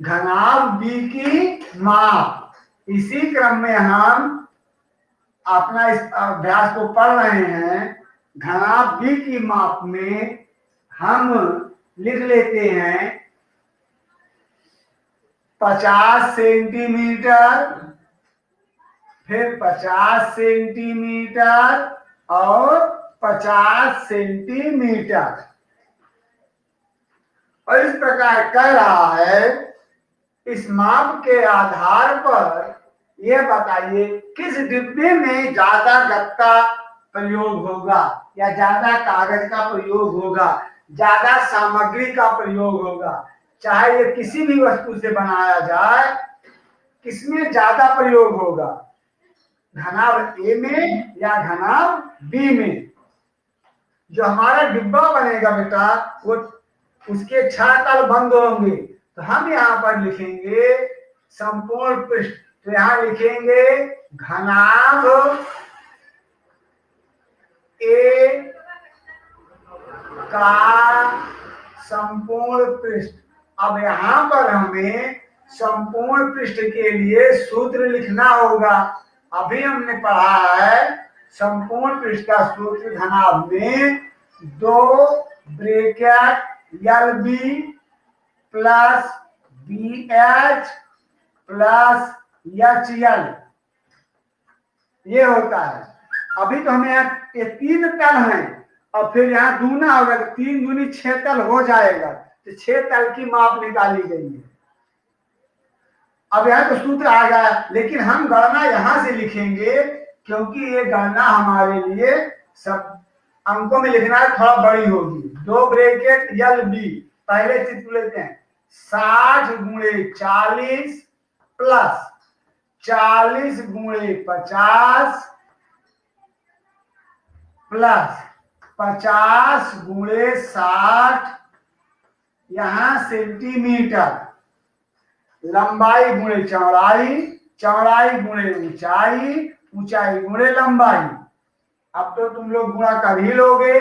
घनाभ B की माप। इसी क्रम में हम अपना इस अभ्यास को पढ़ रहे हैं। घनाभ बी की माप में हम लिख लेते हैं 50 सेंटीमीटर, फिर 50 सेंटीमीटर और 50 सेंटीमीटर। और इस प्रकार कह रहा है, इस माप के आधार पर यह बताइए किस डिब्बे में ज्यादा गत्ता प्रयोग होगा या ज्यादा कागज का प्रयोग होगा, ज्यादा सामग्री का प्रयोग होगा। चाहे ये किसी भी वस्तु से बनाया जाए, किसमें ज्यादा प्रयोग होगा, घनाभ ए में या घनाभ बी में। जो हमारा डिब्बा बनेगा बेटा, वो उसके 6 तल बंद होंगे। तो हम यहाँ पर लिखेंगे संपूर्ण पृष्ठ। तो यहाँ लिखेंगे घनाभ ए का संपूर्ण पृष्ठ। अब यहाँ पर हमें संपूर्ण पृष्ठ के लिए सूत्र लिखना होगा। अभी हमने पढ़ा है संपूर्ण पृष्ठ का सूत्र घनाभ में 2 bracket l b plus b h plus h l, ये होता है। अभी तो हमें यहाँ ये 3 तल हैं और फिर यहाँ दूना होगा, 3 दूनी 6 तल हो जाएगा। तो 6 तल की माप निकाली गई है। अब यहाँ तो सूत्र आ गया, लेकिन हम गणना यहाँ से लिखेंगे क्योंकि ये गणना हमारे लिए सब अंकों में लिखना है, थोड़ा बड़ी होगी। 2 ब्रैकेट एल बी, पहले चित्र लेते हैं, 60 गुणे 40 प्लस 40 गुणे 50 प्लस 50 गुणे 60, यहां सेंटीमीटर, लंबाई गुणे चौड़ाई, चौड़ाई गुणे ऊंचाई, ऊंचाई गुणे लंबाई। अब तो तुम लोग गुणा कर ही लोगे।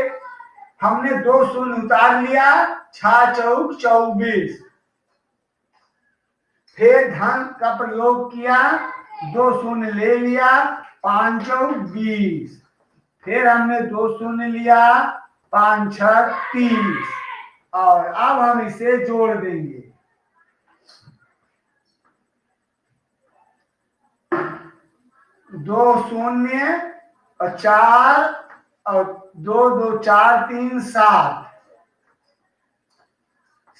हमने 2 शून्य उतार लिया, 6 चौक 24, फिर धन का प्रयोग किया, 2 शून्य ले लिया, 5 चौक 20, फिर हमने 2 शून्य लिया, 5 छक 30, और अब हम इसे जोड़ देंगे। 2 शून्य और 4 और 2 2 4 3 7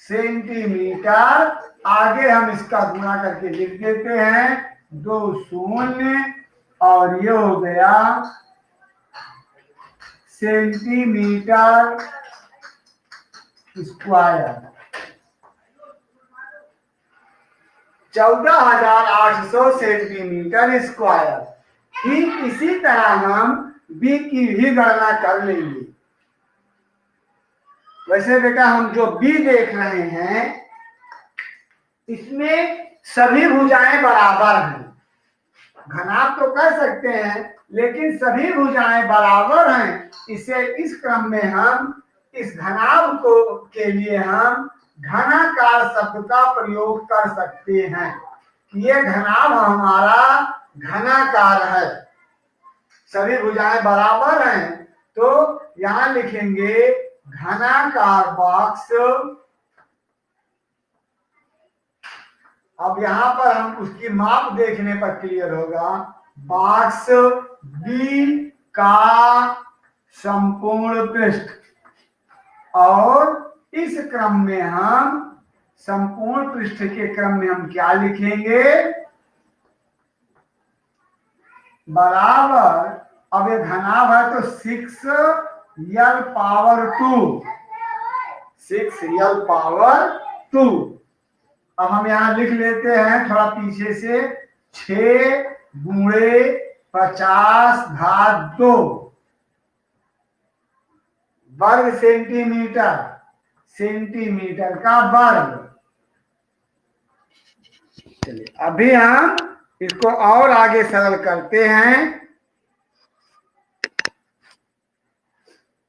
सेंटीमीटर। आगे हम इसका गुणा करके लिख देते हैं, 2 शून्य और ये हो गया सेंटीमीटर स्क्वायर। 14,800 centimetre square. ठीक इसी तरह हम बी की भी गणना कर लेंगे। वैसे बेटा हम जो बी देख रहे हैं इसमें सभी भुजाएं बराबर हैं। घनाभ तो कर सकते हैं लेकिन सभी भुजाएं बराबर हैं। इसे इस क्रम में हम इस घनाभ को के लिए हम घनाकार शब्द का प्रयोग कर सकते हैं कि ये घनाभ हमारा घनाकार है, सभी भुजाएं बराबर हैं। तो यहां लिखेंगे घनाकार बॉक्स। अब यहां पर हम उसकी माप देखने पर क्लियर होगा। बॉक्स बी का संपूर्ण पृष्ठ, और इस क्रम में हम संपूर्ण पृष्ठ के क्रम में हम क्या लिखेंगे, बराबर। अब ये घनाभ है तो 6l पावर 2, 6l/2। अब हम यहां लिख लेते हैं थोड़ा पीछे से, 6 गुणे 50 घात 2 वर्ग सेंटीमीटर, सेंटीमीटर का वर्ग। चलिए अभी हम इसको और आगे सरल करते हैं।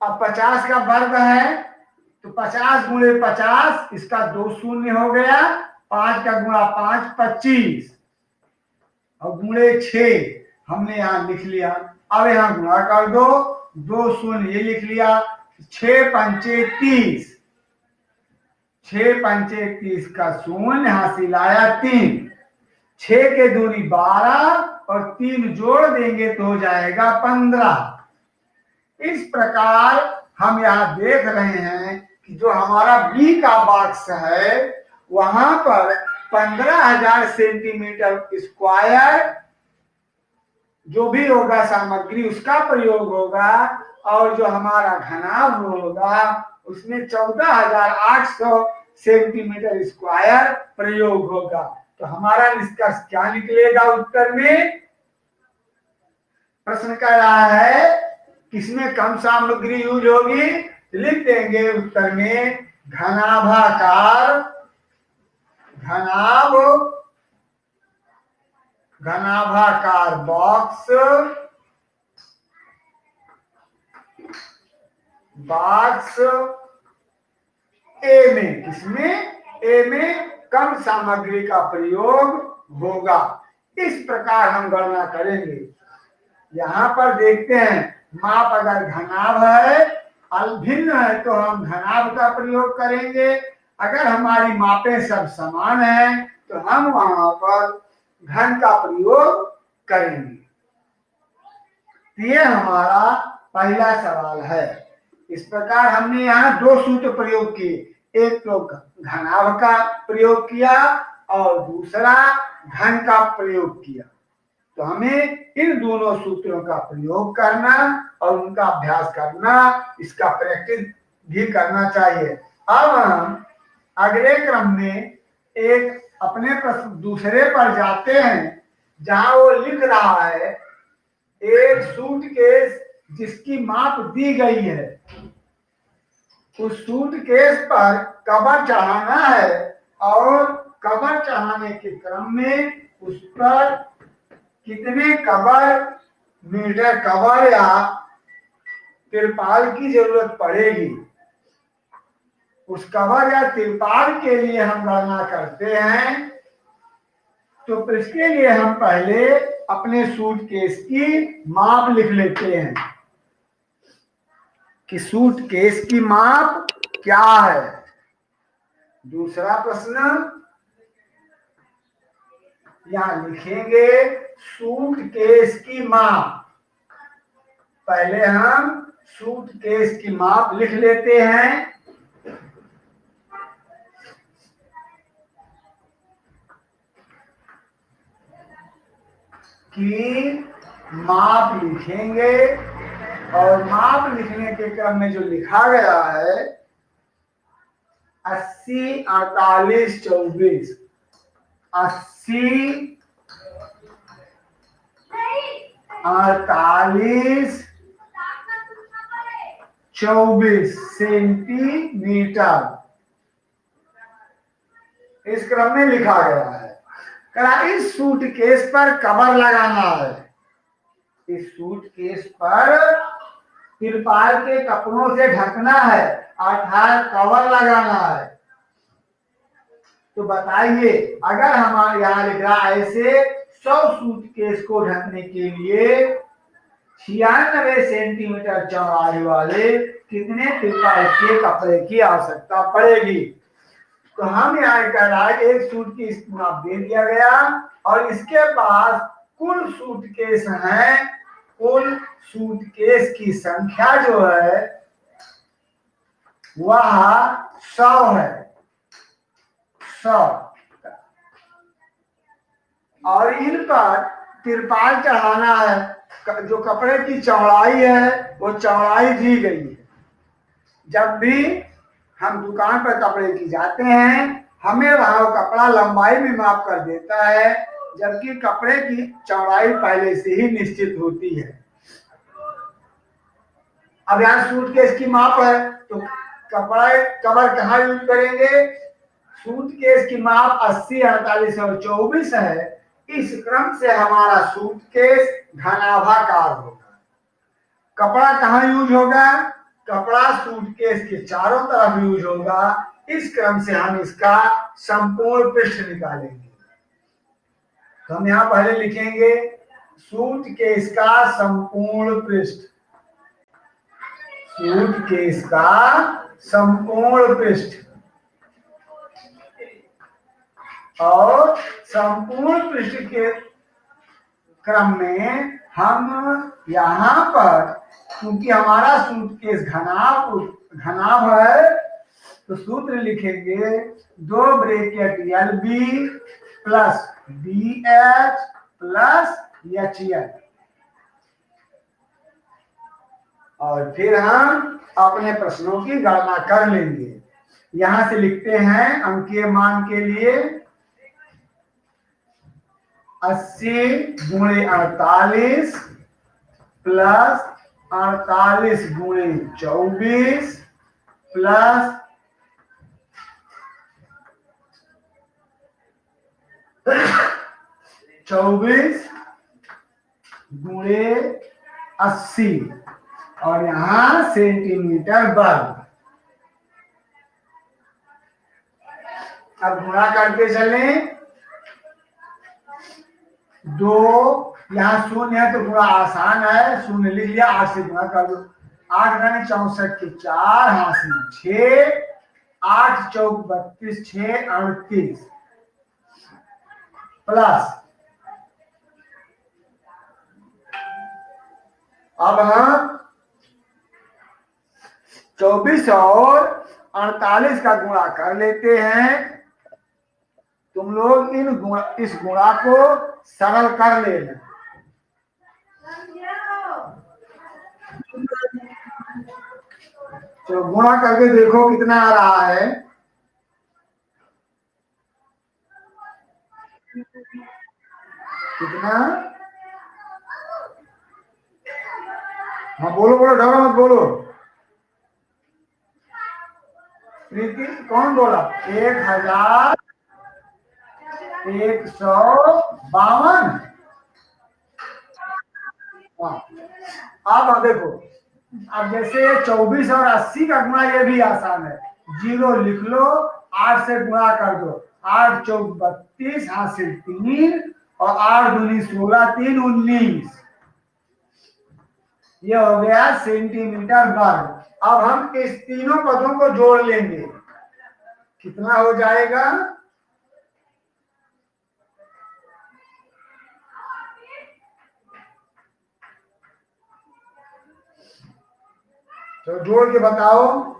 अब 50 का वर्ग है तो 50 गुणे 50, इसका 2 शून्य हो गया, 5 का गुणा 5 25 और गुणे 6 हमने यहाँ लिख लिया। अब यहाँ गुणा कर दो, 2 शून्य ये लिख लिया, 6 पंचे 30, 6 पंचे 30 का शून्य हासिल आया 3, 6 के दूनी 12 और 3 जोड़ देंगे तो हो जाएगा 15। इस प्रकार हम यहाँ देख रहे हैं कि जो हमारा बी का बॉक्स है वहां पर 15,000 सेंटीमीटर स्क्वायर जो भी होगा सामग्री उसका प्रयोग होगा, और जो हमारा घनाभ होगा उसमें 14,800 सेंटीमीटर स्क्वायर प्रयोग होगा। तो हमारा निष्कर्ष क्या निकलेगा उत्तर में? प्रश्न कह रहा है किसमें कम सामग्री यूज होगी, लिख देंगे उत्तर में घनाभाकार बॉक्स ए में, किसमें? ए में कम सामग्री का प्रयोग होगा। इस प्रकार हम गणना करेंगे। यहाँ पर देखते हैं माप अगर घनाभ है भिन्न है तो हम घनाभ का प्रयोग करेंगे, अगर हमारी मापें सब समान है तो हम वहां पर घन का प्रयोग करेंगे। ये हमारा पहला सवाल है। इस प्रकार हमने यहाँ 2 सूत्र प्रयोग किए, एक तो घनाभ का प्रयोग किया और दूसरा घन का प्रयोग किया। तो हमें इन दोनों सूत्रों का प्रयोग करना और उनका अभ्यास करना, इसका प्रैक्टिस भी करना चाहिए। अब हम अगले क्रम में एक अपने प्रश्न दूसरे पर जाते हैं, जहां वो लिख रहा है एक सूटकेस जिसकी माप दी गई है, उस सूटकेस पर कवर चढ़ाना है और कवर चढ़ाने के क्रम में उस पर कितने मीटर कवर या तिरपाल की जरूरत पड़ेगी। उस कवर या तिरपाल के लिए हम गणना करते हैं। तो इसके लिए हम पहले अपने सूटकेस की माप लिख लेते हैं कि सूटकेस की माप क्या है। दूसरा प्रश्न यहां लिखेंगे सूटकेस की माप। पहले हम सूटकेस की माप लिख लेते हैं। की माप लिखेंगे और माप लिखने के क्रम में जो लिखा गया है 80 48 24, 80 48 24 सेंटीमीटर इस क्रम में लिखा गया है। इस सूटकेस पर कवर लगाना है, इस सूटकेस पर तिरपाल के कपड़ों से ढकना है अर्थात कवर लगाना है। तो बताइए अगर हमारे यहाँ लिख रहा है ऐसे 100 सूटकेस को ढकने के लिए 96 सेंटीमीटर चौड़ाई वाले कितने तिरपाल के कपड़े की आवश्यकता पड़ेगी। तो हम यहाँ कह रहा है एक सूटकेस माप दे दिया गया और इसके पास कुल सूटकेस हैं, कुल सूटकेस की संख्या जो है वह 100 है, 100, और इन पर तिरपाल चढ़ाना है। जो कपड़े की चौड़ाई है वो चौड़ाई दी गई है। जब भी हम दुकान पर कपड़े की जाते हैं हमें वहां कपड़ा लंबाई में माप कर देता है, जबकि कपड़े की चौड़ाई पहले से ही निश्चित होती है। अब यहाँ सूटकेस की माप है तो कवर कहाँ यूज करेंगे? सूटकेस की माप 80 48 और 24 है। इस क्रम से हमारा सूटकेस घनाभाकार होगा। कपड़ा कहाँ यूज होगा? कपड़ा सूटकेस के चारों तरफ यूज होगा, इस क्रम से हम इसका संपूर्ण पृष्ठ निकालेंगे। तो हम यहां पहले लिखेंगे सूटकेस का संपूर्ण पृष्ठ, सूटकेस का संपूर्ण पृष्ठ, और संपूर्ण पृष्ठ के क्रम में हम यहां पर, क्योंकि हमारा सूटकेस घनाभ है, तो सूत्र लिखेंगे 2 bracket LB plus BH plus HL, और फिर हम अपने प्रश्नों की गणना कर लेंगे। यहां से लिखते हैं अंकीय मान के लिए 80 गुणे 48 प्लस 48 गुणे 24 प्लस 24 गुणे 80, और यहां सेंटीमीटर वर्ग। अब गुणा करके चले, 2 यहाँ शून्य है तो गुणा आसान है, शून्य लिख लिया, 8 से गुणा कर दो, 8 यानी 64 के 4 हासिल 6, 8 चौक 32, 6 38 प्लस, अब हम 24 और 48 का गुणा कर लेते हैं। तुम लोग इस गुणा को सरल कर लेना। तो गुणा करके देखो कितना आ रहा है। कितना? हाँ बोलो बोलो, डरो मत बोलो। प्रीति कौन बोला? 1152। अब देखो, अब जैसे 24 और 80 का गुणा, ये भी आसान है, 0 लिख लो, 8 से गुणा कर दो, 8 चौक 32 हासिल 3, और 8 दूनी 16, 3 19, ये हो गया सेंटीमीटर वर्ग। अब हम इस तीनों पदों को जोड़ लेंगे, कितना हो जाएगा? तो जोड़ के बताओ।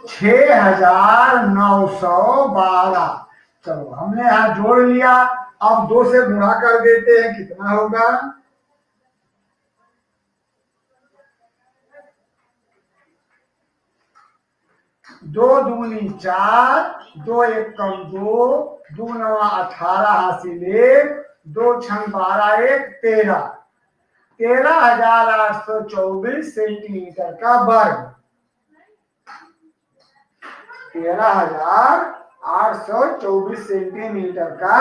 छह 6,912। चलो हमने यहां जोड़ लिया, अब 2 से गुणा कर देते हैं, कितना होगा? 2 दूनी 4, 2 एकम 2, 2 नवा 18 हासिल 1, 2 छंग 12 1 13, 13,824 सेंटीमीटर का वर्ग। 13,824 सेंटीमीटर का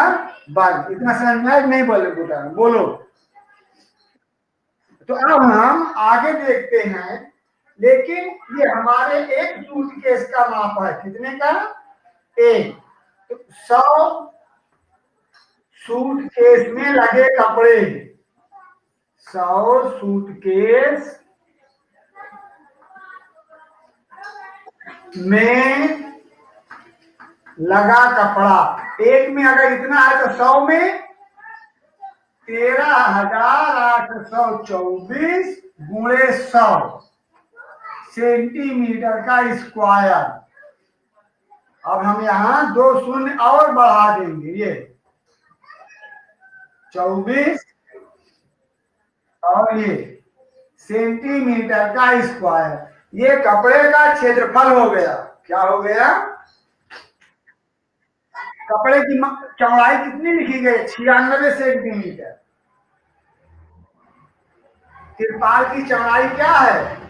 वर्ग। इतना समझ में नहीं? बोले बेटा, बोलो। तो अब हम आगे देखते हैं, लेकिन ये हमारे एक सूटकेस का माप है, कितने का? 1। तो 100 सूटकेस में लगे कपड़े, 100 सूटकेस में लगा कपड़ा, एक में अगर इतना है तो 100 में 13,824 गुणे 100 सेंटीमीटर का स्क्वायर। अब हम यहाँ 2 शून्य और बढ़ा देंगे, ये 24 और ये सेंटीमीटर का स्क्वायर। ये कपड़े का क्षेत्रफल हो गया। क्या हो गया? कपड़े की चौड़ाई कितनी लिखी गई? 96 सेंटीमीटर। तिरपाल की चौड़ाई क्या है?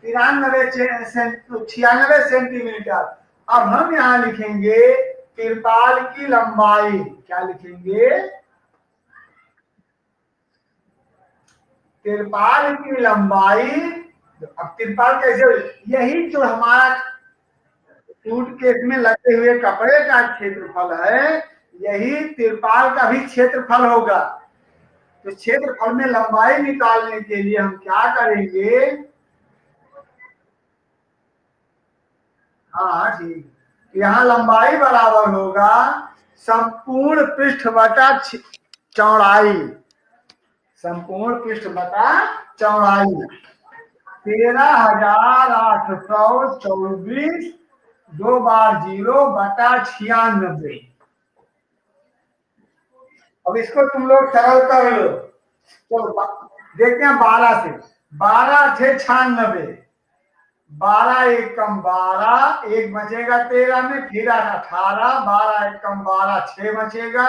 96 सेंटीमीटर। अब हम यहाँ लिखेंगे तिरपाल की लंबाई, क्या लिखेंगे? तिरपाल की लंबाई। अब तिरपाल कैसे, यही जो हमारा सूटकेस में लगे हुए कपड़े का क्षेत्रफल है, यही तिरपाल का भी क्षेत्रफल होगा। तो क्षेत्रफल में लंबाई निकालने के लिए हम क्या करेंगे? हाँ ठीक, यहाँ लंबाई बराबर होगा संपूर्ण पृष्ठ बटा चौड़ाई, संपूर्ण पृष्ठ बटा चौड़ाई 13,824 2 बार 0 बटा 96। अब इसको तुम लोग सरल कर लो। तो देखते हैं 12 से, 12 थे 96, 12 एक कम 12, एक बचेगा 13 में, फिर 18, 12 एक कम 12, 6 बचेगा,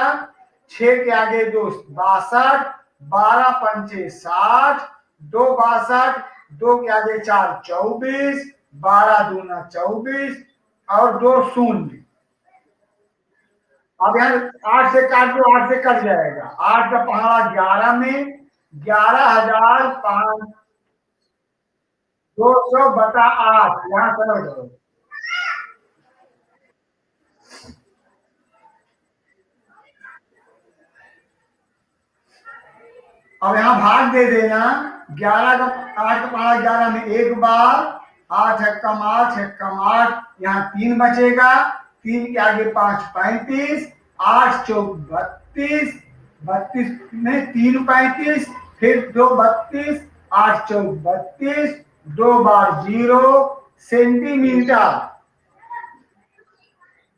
6 के आगे 2 62, 12 पंचे 60, 2 62, 2 के आगे 4 24, 12 दूना 24 और 2 शून्य। अब यहाँ 8 से काट दो, 8 से कट जाएगा, 8 का पहाड़ा 11 में, 11,500 200 बटा 8, यहाँ सरल करो। अब यहाँ भाग दे देना, 11 का 8 का पहाड़ा 11 में एक बार, 8 कम 8 कम 8, यहाँ 3 बचेगा, 3 के आगे 5 35, 8 चौक 32, 32 में 3 35, फिर 2 32, 8 चौक 32, 2 बार 0 सेंटीमीटर।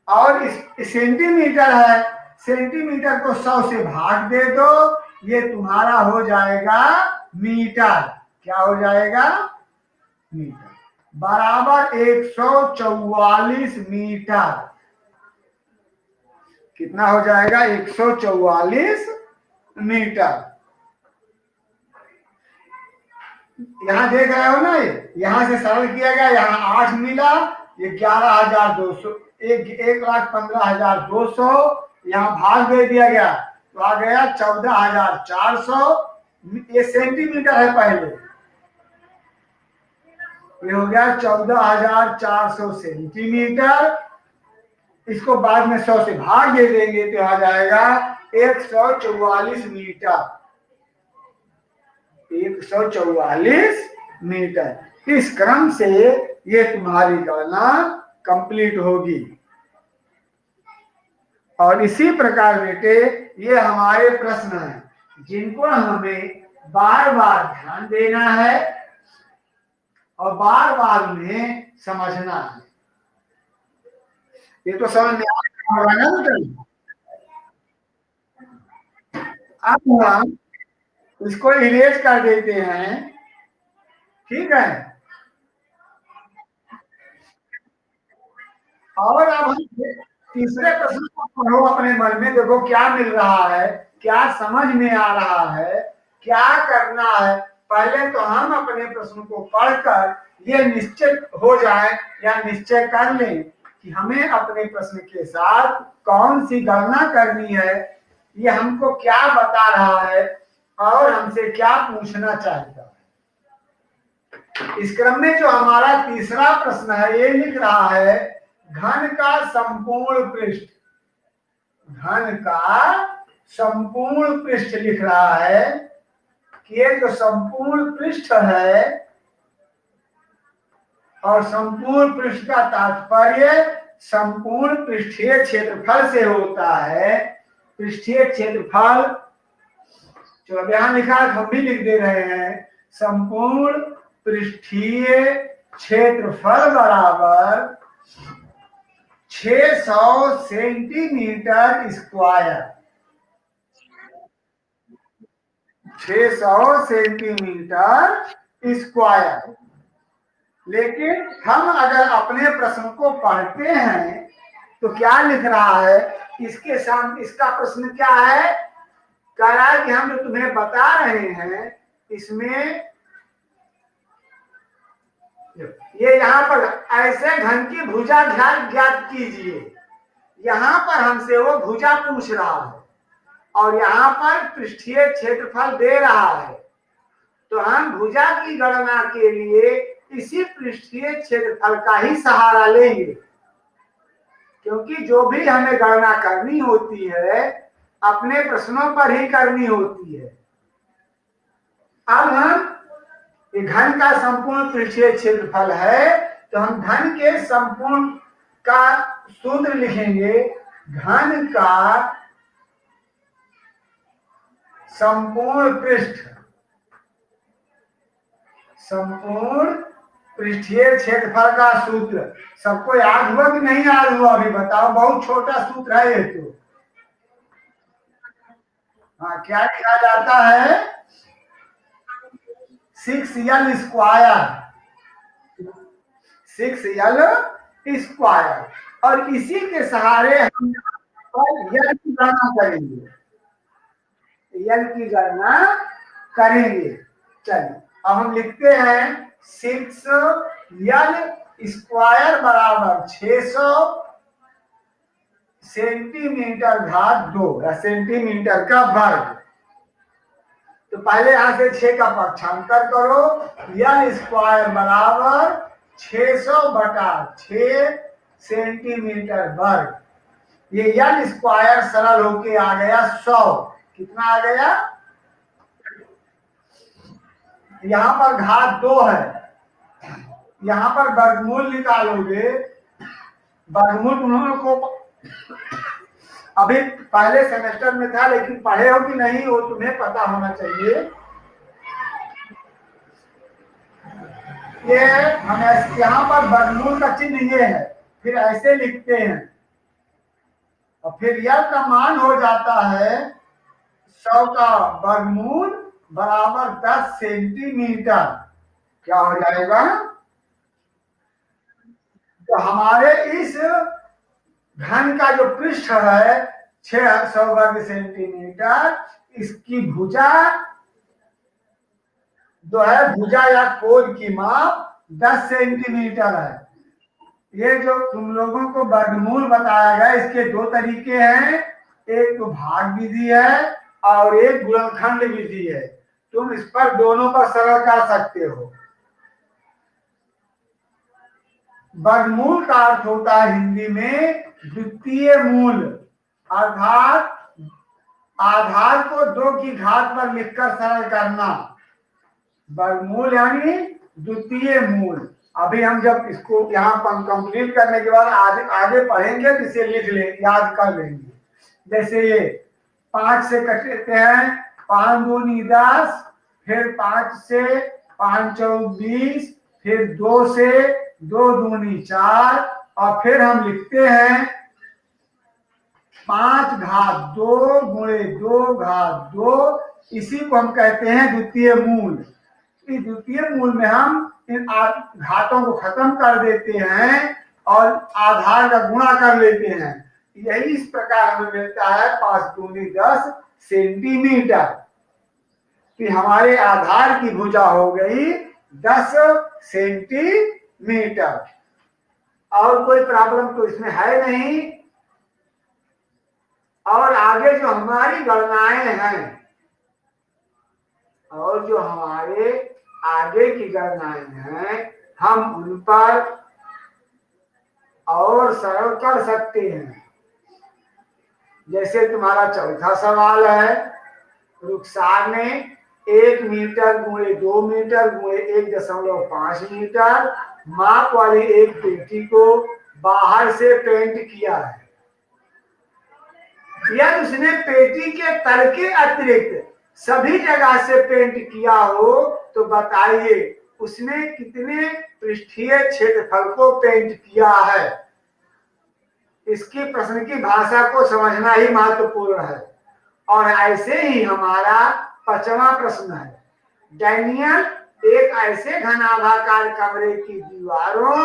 और इस सेंटीमीटर है, सेंटीमीटर को 100 से भाग दे दो, ये तुम्हारा हो जाएगा मीटर। क्या हो जाएगा? मीटर बराबर 144 मीटर। कितना हो जाएगा? 144 मीटर। यहां देख रहे हो ना, यहां से सरल किया गया, यहां 8 मिला, ये 11,200, 1,15,200, यहाँ भाग दे दिया गया तो आ गया 14,400। ये सेंटीमीटर है पहले, ये हो गया 14,400 सेंटीमीटर। इसको बाद में 100 से भाग दे देंगे तो आ जाएगा 144 मीटर, 144 मीटर। इस क्रम से ये तुम्हारी गणना कंप्लीट होगी। और इसी प्रकार बेटे ये हमारे प्रश्न हैं जिनको हमें बार बार ध्यान देना है और बार बार उन्हें समझना है। ये तो समझ में आ रहा है ना? अब हम इसको इरेज कर देते हैं, ठीक है। और अब हम तीसरे प्रश्न को पढ़ो अपने मन में, देखो क्या मिल रहा है, क्या समझ में आ रहा है, क्या करना है। पहले तो हम अपने प्रश्न को पढ़कर ये निश्चित हो जाए या निश्चय कर लें कि हमें अपने प्रश्न के साथ कौन सी गणना करनी है, ये हमको क्या बता रहा है और हमसे क्या पूछना चाहता है। इस क्रम में जो हमारा तीसरा प्रश्न है ये लिख रहा है घन का संपूर्ण पृष्ठ, घन का संपूर्ण पृष्ठ लिख रहा है कि ये जो संपूर्ण पृष्ठ है, और संपूर्ण पृष्ठ का तात्पर्य संपूर्ण पृष्ठीय क्षेत्रफल से होता है। पृष्ठीय क्षेत्रफल जो अब यहां लिखा है हम भी लिख दे रहे हैं, संपूर्ण पृष्ठीय क्षेत्रफल बराबर 600 सेंटीमीटर स्क्वायर, 600 सेंटीमीटर स्क्वायर। लेकिन हम अगर अपने प्रश्न को पढ़ते हैं तो क्या लिख रहा है, इसके सामने इसका प्रश्न क्या है, कह रहा है कि हम जो तुम्हें बता रहे हैं इसमें ये यहाँ पर ऐसे घन की भुजा ज्ञात कीजिए। यहाँ पर हमसे वो भुजा पूछ रहा है और यहाँ पर पृष्ठीय क्षेत्रफल दे रहा है, तो हम भुजा की गणना के लिए इसी पृष्ठीय क्षेत्रफल का ही सहारा लेंगे, क्योंकि जो भी हमें गणना करनी होती है अपने प्रश्नों पर ही करनी होती है। अब हम घन का संपूर्ण पृष्ठीय क्षेत्रफल है, तो हम घन के संपूर्ण का सूत्र लिखेंगे। घन का संपूर्ण पृष्ठीय क्षेत्रफल का सूत्र सबको याद हुआ कि नहीं याद हुआ? अभी बताओ, बहुत छोटा सूत्र है ये तो। हाँ, क्या लिखा जाता है? 6L square, 6L square. और इसी के सहारे हम यल की गणना करेंगे, यल की गणना करेंगे। चलिए अब हम लिखते हैं 6L स्क्वायर बराबर 600 सेंटीमीटर घात 2 या सेंटीमीटर का वर्ग। तो पहले यहां से 6 का पक्षांतर करो। यल स्क्वायर बराबर 600 बटा 6 सेंटीमीटर वर्ग। ये यल स्क्वायर सरल होके आ गया 100। कितना आ गया? यहां पर घात 2 है, यहां पर वर्गमूल निकालोगे। वर्गमूल उन्होंने को अभी पहले सेमेस्टर में था, लेकिन पढ़े हो कि नहीं वो तुम्हें पता होना चाहिए। ये हम यहाँ पर वर्गमूल का चिन्ह ये है, फिर ऐसे लिखते हैं और फिर यह का मान हो जाता है 100 का वर्गमूल बराबर 10 सेंटीमीटर। क्या हो जाएगा? तो हमारे इस घन का जो पृष्ठ है 600 वर्ग सेंटीमीटर, इसकी भुजा जो है, भुजा या कोण की माप 10 सेंटीमीटर है। ये जो तुम लोगों को वर्गमूल बताया गया, इसके दो तरीके हैं, एक तो भाग विधि है और एक गुणनखंड विधि है। तुम इस पर दोनों पर सरल कर सकते हो। वर्गमूल का अर्थ होता है हिंदी में द्वितीय मूल, अर्थात आधार को 2 की घात पर लिखकर सरल करना। वर्गमूल यानी द्वितीय मूल। अभी हम जब इसको यहाँ पर कंप्लीट करने के बाद आगे पढ़ेंगे तो इसे लिख ले, याद कर लेंगे। जैसे ये 5 से कटते हैं, 5 दूनी 10, फिर 5 से 5 चौक 20, फिर 2 से 2 दूनी 4, और फिर हम लिखते हैं 5 घात 2 गुणे 2 घात 2। इसी को हम कहते हैं द्वितीय मूल। इस द्वितीय मूल में हम इन घातों को खत्म कर देते हैं और आधार का गुणा कर लेते हैं। यही इस प्रकार हमें मिलता है 5 दूनी 10 सेंटीमीटर। कि हमारे आधार की भुजा हो गई 10 सेंटीमीटर। और कोई प्रॉब्लम तो इसमें है नहीं। और आगे जो हमारी गणनाएं हैं, और जो हमारे आगे की गणनाएं हैं, हम उन पर और सरल कर सकते हैं। जैसे तुम्हारा चौथा सवाल है, रुखसार ने 1 मीटर गुणे 2 मीटर गुणे 1.5 मीटर माप वाली एक पेटी को बाहर से पेंट किया है। यदि उसने पेटी के तल के अतिरिक्त सभी जगह से पेंट किया हो तो बताइए उसने कितने पृष्ठीय क्षेत्रफल को पेंट किया है। इसकी प्रश्न की भाषा को समझना ही महत्वपूर्ण है। और ऐसे ही हमारा 5वां प्रश्न है। डैनियल एक ऐसे घनाभाकार कमरे की दीवारों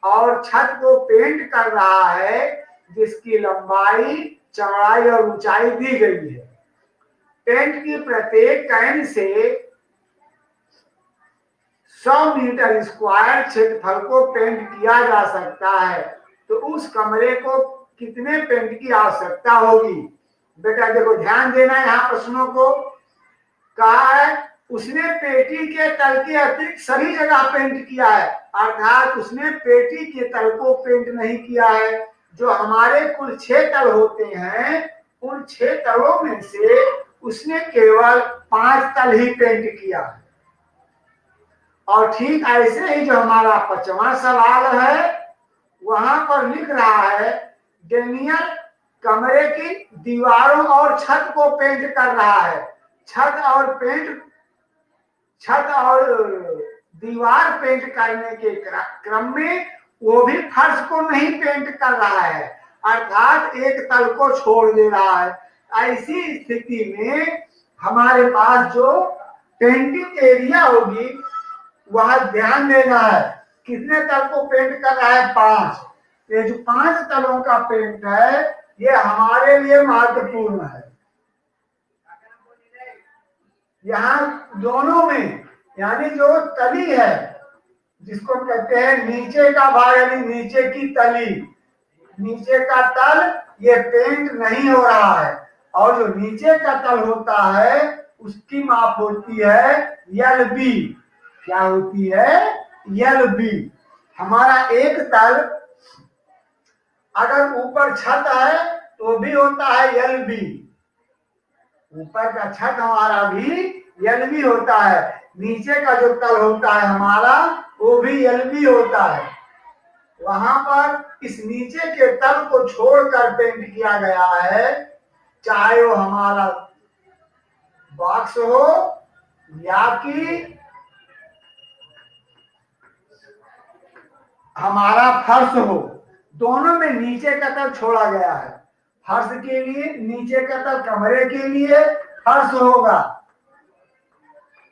और छत को पेंट कर रहा है जिसकी लंबाई, चौड़ाई और ऊंचाई दी गई है। पेंट की प्रत्येक कैन से 100 मीटर स्क्वायर क्षेत्रफल को पेंट किया जा सकता है, तो उस कमरे को कितने पेंट की आवश्यकता होगी? बेटा देखो ध्यान देना यहाँ प्रश्नों को। कहा है उसने पेटी के तल के अतिरिक्त सभी जगह पेंट किया है, अर्थात उसने पेटी के तल को पेंट नहीं किया है। जो हमारे कुल 6 तल होते हैं, उन 6 तलों में से उसने केवल 5 तल ही पेंट किया है। और ठीक ऐसे ही जो हमारा 5वां सवाल है, वहां पर लिख रहा है डेनियल कमरे की दीवारों और छत को पेंट कर रहा है। छत और दीवार पेंट करने के क्रम में वो भी फर्श को नहीं पेंट कर रहा है, अर्थात एक तल को छोड़ दे रहा है। ऐसी स्थिति में हमारे पास जो पेंटिंग एरिया होगी वह ध्यान देना है कितने तल को पेंट कर रहा है? 5। ये जो 5 तलों का पेंट है ये हमारे लिए महत्वपूर्ण है। यहाँ दोनों में यानी जो तली है जिसको कहते हैं नीचे का भाग यानी नीचे की तली, नीचे का तल ये पेंट नहीं हो रहा है। और जो नीचे का तल होता है उसकी माप होती है LB। क्या होती है? LB। हमारा एक तल अगर ऊपर छत है तो भी होता है LB, ऊपर का छत हमारा भी LB होता है। नीचे का जो तल होता है हमारा वो भी LB होता है। वहां पर इस नीचे के तल को छोड़कर पेंट किया गया है, चाहे वो हमारा बॉक्स हो या कि हमारा फर्श हो, दोनों में नीचे का तल छोड़ा गया है। फर्श के लिए नीचे का तल, कमरे के लिए फर्श होगा,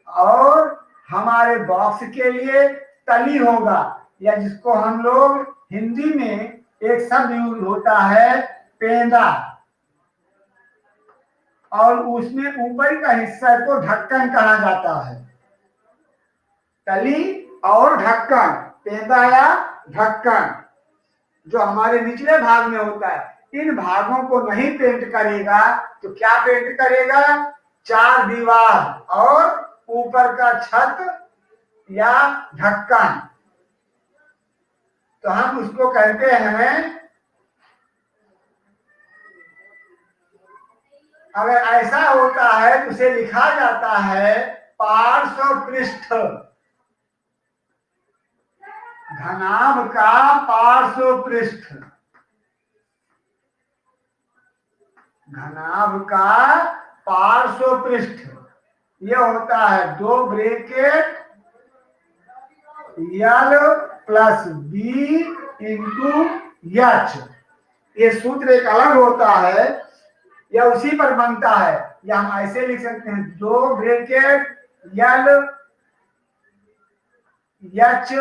और हमारे बॉक्स के लिए तली होगा, या जिसको हम लोग हिंदी में एक शब्द यूज होता है पेंदा, और उसमें ऊपर का हिस्सा को ढक्कन कहा जाता है। तली और ढक्कन, पेंदा या ढक्कन जो हमारे निचले भाग में होता है, इन भागों को नहीं पेंट करेगा तो क्या पेंट करेगा? 4 दीवार और ऊपर का छत या ढक्कन। तो हम उसको कहते हैं, अगर ऐसा होता है तो उसे लिखा जाता है पार्श्व पृष्ठ। घनाभ का पार्श्व पृष्ठ, घनाभ का पार्श्व पृष्ठ यह होता है 2 ब्रैकेट L + B × H। ये सूत्र एक अलग होता है, यह उसी पर बनता है। या हम ऐसे लिख सकते हैं 2 ब्रैकेट L H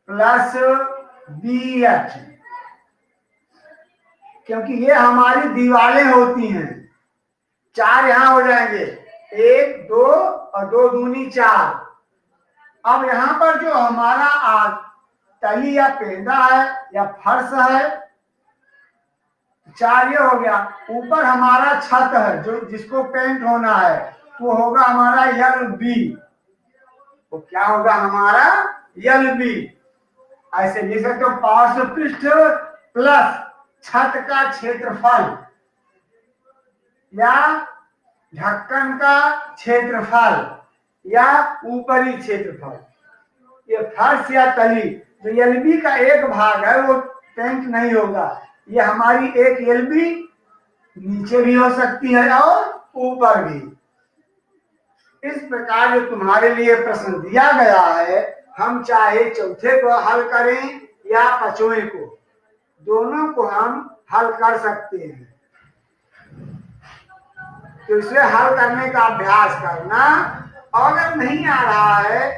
+ BH, क्योंकि ये हमारी दीवारें होती हैं। 4 यहां हो जाएंगे, 1 2 और 2 दूनी 4। अब यहाँ पर जो हमारा तली या पेंदा है या फर्श है, 4 ये हो गया। ऊपर हमारा छत है जो जिसको पेंट होना है, वो होगा हमारा LB। वो क्या होगा हमारा? LB। ऐसे लिख सकते हो पार्श्व पृष्ठ प्लस छत का क्षेत्रफल या ढक्कन का क्षेत्रफल या ऊपरी क्षेत्रफल। ये फर्श या तली जो LB का एक भाग है वो पेंट नहीं होगा। ये हमारी एक LB नीचे भी हो सकती है और ऊपर भी। इस प्रकार जो तुम्हारे लिए प्रश्न दिया गया है, हम चाहे चौथे को हल करें या 5वें को, दोनों को हम हल कर सकते हैं। तो इसे हल करने का अभ्यास करना, अगर नहीं आ रहा है